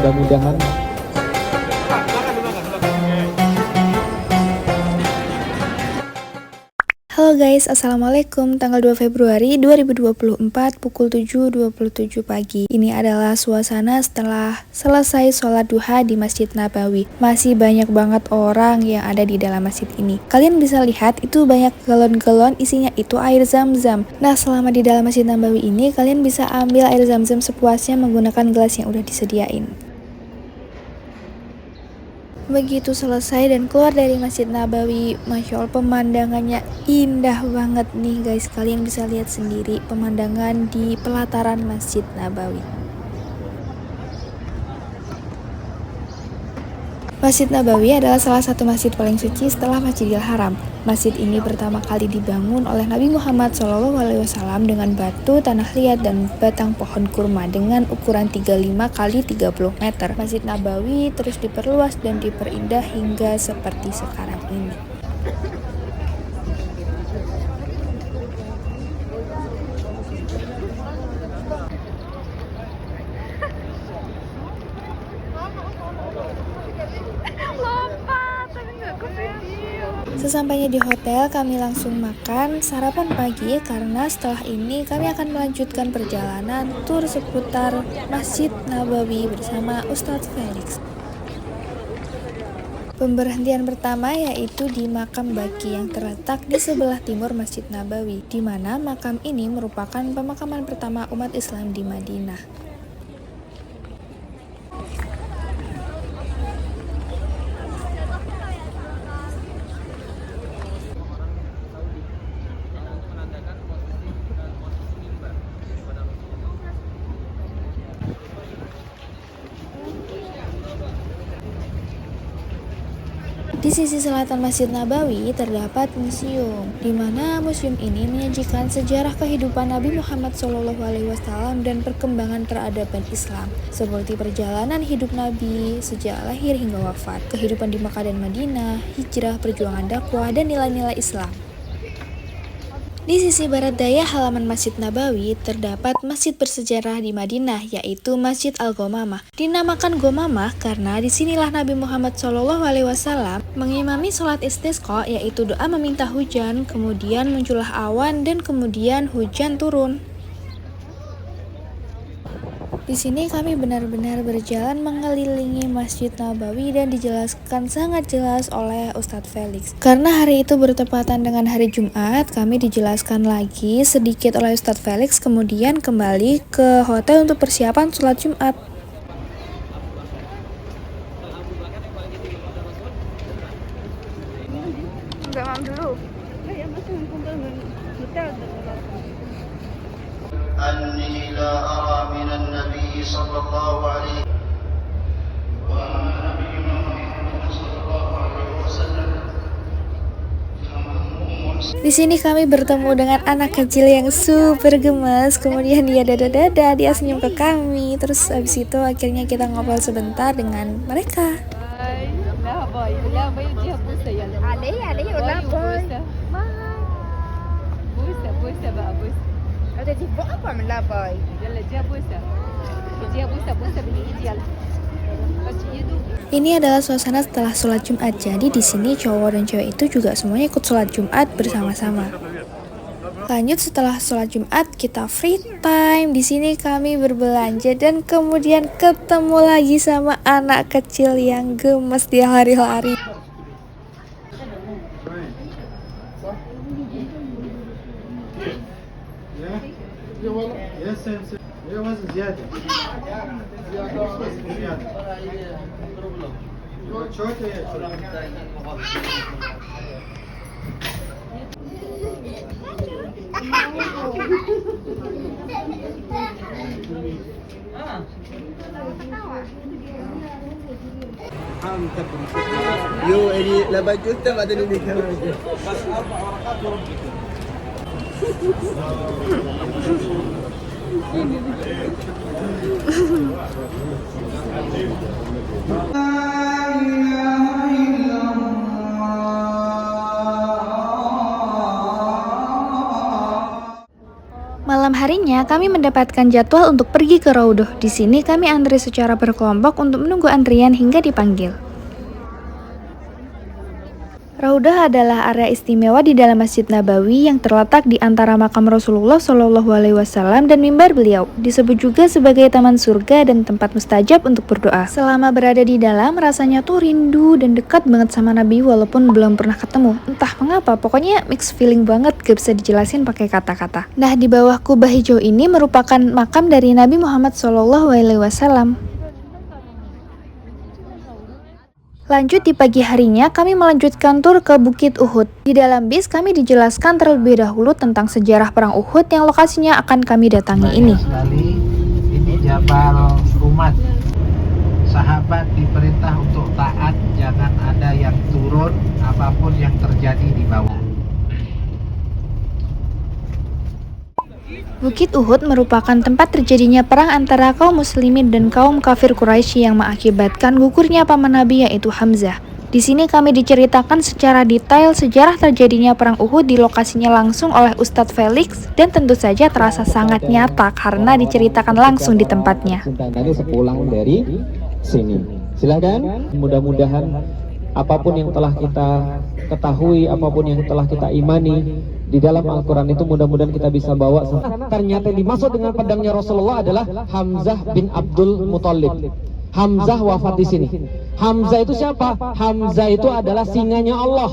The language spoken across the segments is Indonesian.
mudah-mudahan. Halo guys, Assalamualaikum. Tanggal 2 Februari 2024 pukul 7.27 pagi. Ini adalah suasana setelah selesai sholat duha di Masjid Nabawi. Masih banyak banget orang yang ada di dalam masjid ini. Kalian bisa lihat itu banyak galon-galon, isinya itu air zam-zam. Nah, selama di dalam Masjid Nabawi ini kalian bisa ambil air zam-zam sepuasnya menggunakan gelas yang udah disediain. Begitu selesai dan keluar dari Masjid Nabawi, Masya Allah pemandangannya indah banget nih guys. Kalian bisa lihat sendiri pemandangan di pelataran Masjid Nabawi. Masjid Nabawi adalah salah satu masjid paling suci setelah Masjidil Haram. Masjid ini pertama kali dibangun oleh Nabi Muhammad SAW dengan batu, tanah liat, dan batang pohon kurma dengan ukuran 35 x 30 meter. Masjid Nabawi terus diperluas dan diperindah hingga seperti sekarang ini. Sesampainya di hotel, kami langsung makan sarapan pagi karena setelah ini kami akan melanjutkan perjalanan tur seputar Masjid Nabawi bersama Ustadz Felix. Pemberhentian pertama yaitu di makam Baqi yang terletak di sebelah timur Masjid Nabawi, di mana makam ini merupakan pemakaman pertama umat Islam di Madinah. Di sisi selatan Masjid Nabawi terdapat museum, di mana museum ini menyajikan sejarah kehidupan Nabi Muhammad SAW dan perkembangan peradaban Islam, seperti perjalanan hidup Nabi sejak lahir hingga wafat, kehidupan di Makkah dan Madinah, hijrah, perjuangan dakwah, dan nilai-nilai Islam. Di sisi barat daya halaman Masjid Nabawi terdapat masjid bersejarah di Madinah, yaitu Masjid Al-Ghamamah. Dinamakan Ghamamah karena disinilah Nabi Muhammad SAW mengimami sholat istisqa, yaitu doa meminta hujan, kemudian muncullah awan dan kemudian hujan turun. Di sini kami benar-benar berjalan mengelilingi Masjid Nabawi dan dijelaskan sangat jelas oleh Ustadz Felix. Karena hari itu bertepatan dengan hari Jumat, kami dijelaskan lagi sedikit oleh Ustadz Felix, kemudian kembali ke hotel untuk persiapan sholat Jumat. Enggak, mam dulu. أني لا أرى من النبي صلى الله عليه Di sini kami bertemu dengan anak kecil yang super gemes. Kemudian dia dada-dada, dia senyum ke kami. Terus habis itu akhirnya kita ngobrol sebentar dengan mereka. Ini adalah suasana setelah sholat Jumat. Jadi di sini cowok dan cewek itu juga semuanya ikut sholat Jumat bersama-sama. Lanjut setelah sholat Jumat kita free time. Di sini kami berbelanja dan kemudian ketemu lagi sama anak kecil yang gemes di hari-hari. Yo, ini 8 juta pada dunia kamera. Malam harinya, kami mendapatkan jadwal untuk pergi ke Raudhah. Di sini kami antri secara berkelompok untuk menunggu antrian hingga dipanggil. Raudhah adalah area istimewa di dalam Masjid Nabawi yang terletak di antara makam Rasulullah SAW dan mimbar beliau. Disebut juga sebagai taman surga dan tempat mustajab untuk berdoa. Selama berada di dalam, rasanya tuh rindu dan dekat banget sama Nabi walaupun belum pernah ketemu. Entah mengapa, pokoknya mixed feeling banget, gak bisa dijelasin pakai kata-kata. Nah, di bawah kubah hijau ini merupakan makam dari Nabi Muhammad SAW. Lanjut di pagi harinya, kami melanjutkan tur ke Bukit Uhud. Di dalam bis, kami dijelaskan terlebih dahulu tentang sejarah Perang Uhud yang lokasinya akan kami datangi ini. Sekali, ini Jabal Umat. Sahabat diperintah untuk taat, jangan ada yang turun, apapun yang terjadi di bawah. Bukit Uhud merupakan tempat terjadinya perang antara kaum muslimin dan kaum kafir Quraisy yang mengakibatkan gugurnya paman Nabi yaitu Hamzah. Di sini kami diceritakan secara detail sejarah terjadinya perang Uhud di lokasinya langsung oleh Ustadz Felix dan tentu saja terasa sangat nyata karena diceritakan langsung di tempatnya. Tadi sepulang dari sini. Silakan, mudah-mudahan apapun yang telah kita ketahui, apapun yang telah kita imani di dalam Al-Quran itu mudah-mudahan kita bisa bawa. Ternyata yang dimaksud dengan pedangnya Rasulullah adalah Hamzah bin Abdul Muthalib. Hamzah wafat di sini. Hamzah itu siapa? Hamzah itu adalah singanya Allah.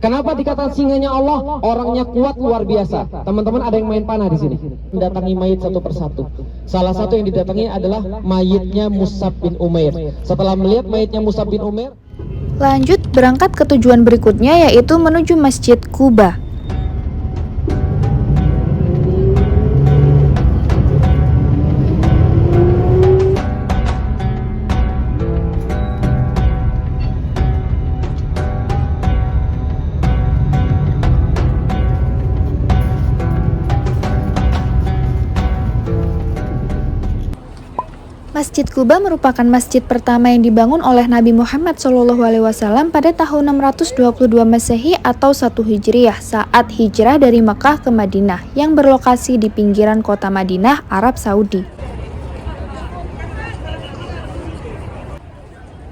Kenapa dikatakan singanya Allah? Orangnya kuat luar biasa. Teman-teman, ada yang main panah di sini. Mendatangi mayit satu persatu. Salah satu yang didatangi adalah mayitnya Mus'ab bin Umair. Setelah melihat mayitnya Mus'ab bin Umair, lanjut berangkat ke tujuan berikutnya yaitu menuju Masjid Quba. Masjid Quba merupakan masjid pertama yang dibangun oleh Nabi Muhammad SAW pada tahun 622 Masehi atau 1 Hijriah saat hijrah dari Mekah ke Madinah yang berlokasi di pinggiran kota Madinah, Arab Saudi.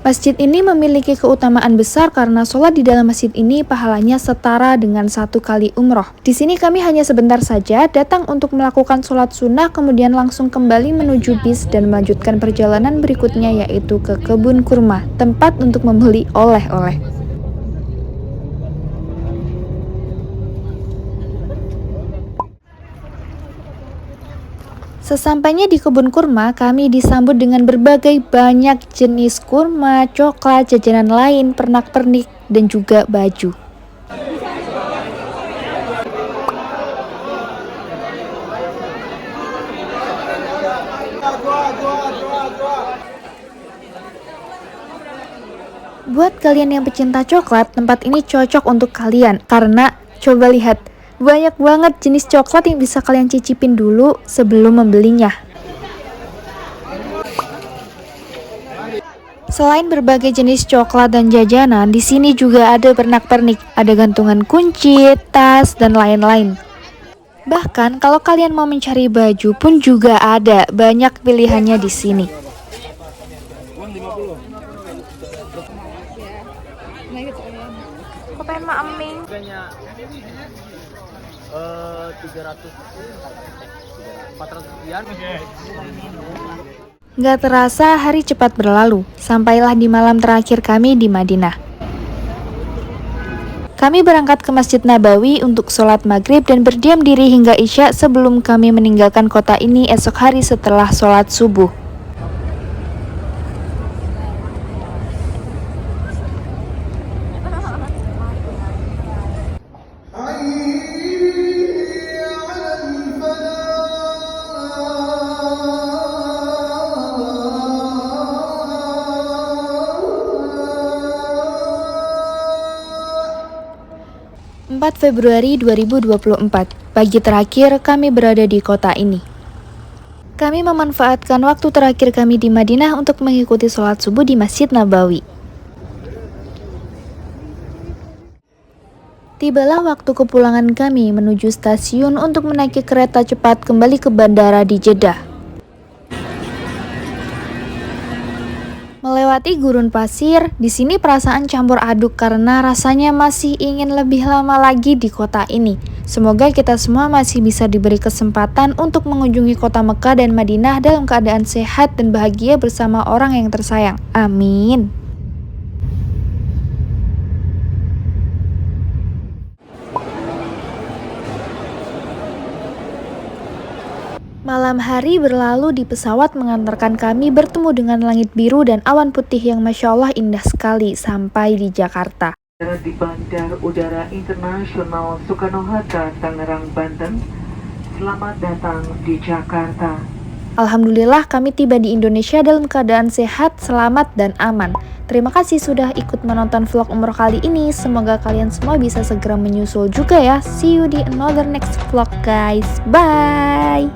Masjid ini memiliki keutamaan besar karena sholat di dalam masjid ini pahalanya setara dengan 1 kali umroh. Di sini kami hanya sebentar saja datang untuk melakukan sholat sunnah, kemudian langsung kembali menuju bis dan melanjutkan perjalanan berikutnya yaitu ke kebun kurma, tempat untuk membeli oleh-oleh. Sesampainya di kebun kurma, kami disambut dengan berbagai banyak jenis kurma, coklat, jajanan lain, pernak-pernik, dan juga baju. Buat kalian yang pecinta coklat, tempat ini cocok untuk kalian karena coba lihat, banyak banget jenis coklat yang bisa kalian cicipin dulu sebelum membelinya. Selain berbagai jenis coklat dan jajanan, di sini juga ada pernak-pernik, ada gantungan kunci, tas, dan lain-lain. Bahkan kalau kalian mau mencari baju pun juga ada, banyak pilihannya di sini. Gak terasa hari cepat berlalu, sampailah di malam terakhir kami di Madinah. Kami berangkat ke Masjid Nabawi untuk sholat maghrib dan berdiam diri hingga Isya sebelum kami meninggalkan kota ini esok hari setelah sholat subuh. Februari 2024, pagi terakhir kami berada di kota ini. Kami memanfaatkan waktu terakhir kami di Madinah untuk mengikuti sholat subuh di Masjid Nabawi. Tibalah waktu kepulangan kami menuju stasiun untuk menaiki kereta cepat kembali ke bandara di Jeddah. Melewati gurun pasir, di sini perasaan campur aduk karena rasanya masih ingin lebih lama lagi di kota ini. Semoga kita semua masih bisa diberi kesempatan untuk mengunjungi kota Mekah dan Madinah dalam keadaan sehat dan bahagia bersama orang yang tersayang. Amin. Malam hari berlalu di pesawat mengantarkan kami bertemu dengan langit biru dan awan putih yang Masya Allah indah sekali sampai di Jakarta. Di Bandar Udara Internasional Soekarno-Hatta, Tangerang, Banten. Selamat datang di Jakarta. Alhamdulillah kami tiba di Indonesia dalam keadaan sehat, selamat, dan aman. Terima kasih sudah ikut menonton vlog umroh kali ini. Semoga kalian semua bisa segera menyusul juga ya. See you di another next vlog guys. Bye!